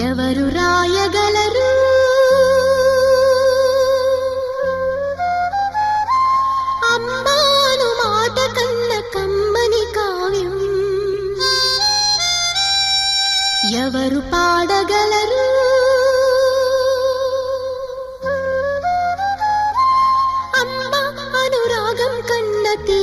ఎవరు రాయగలరు అమ్మాను మాట కన్న కమ్మని కావ్యం ఎవరు పాడగలరు అమ్మ అనురాగం కన్న తీ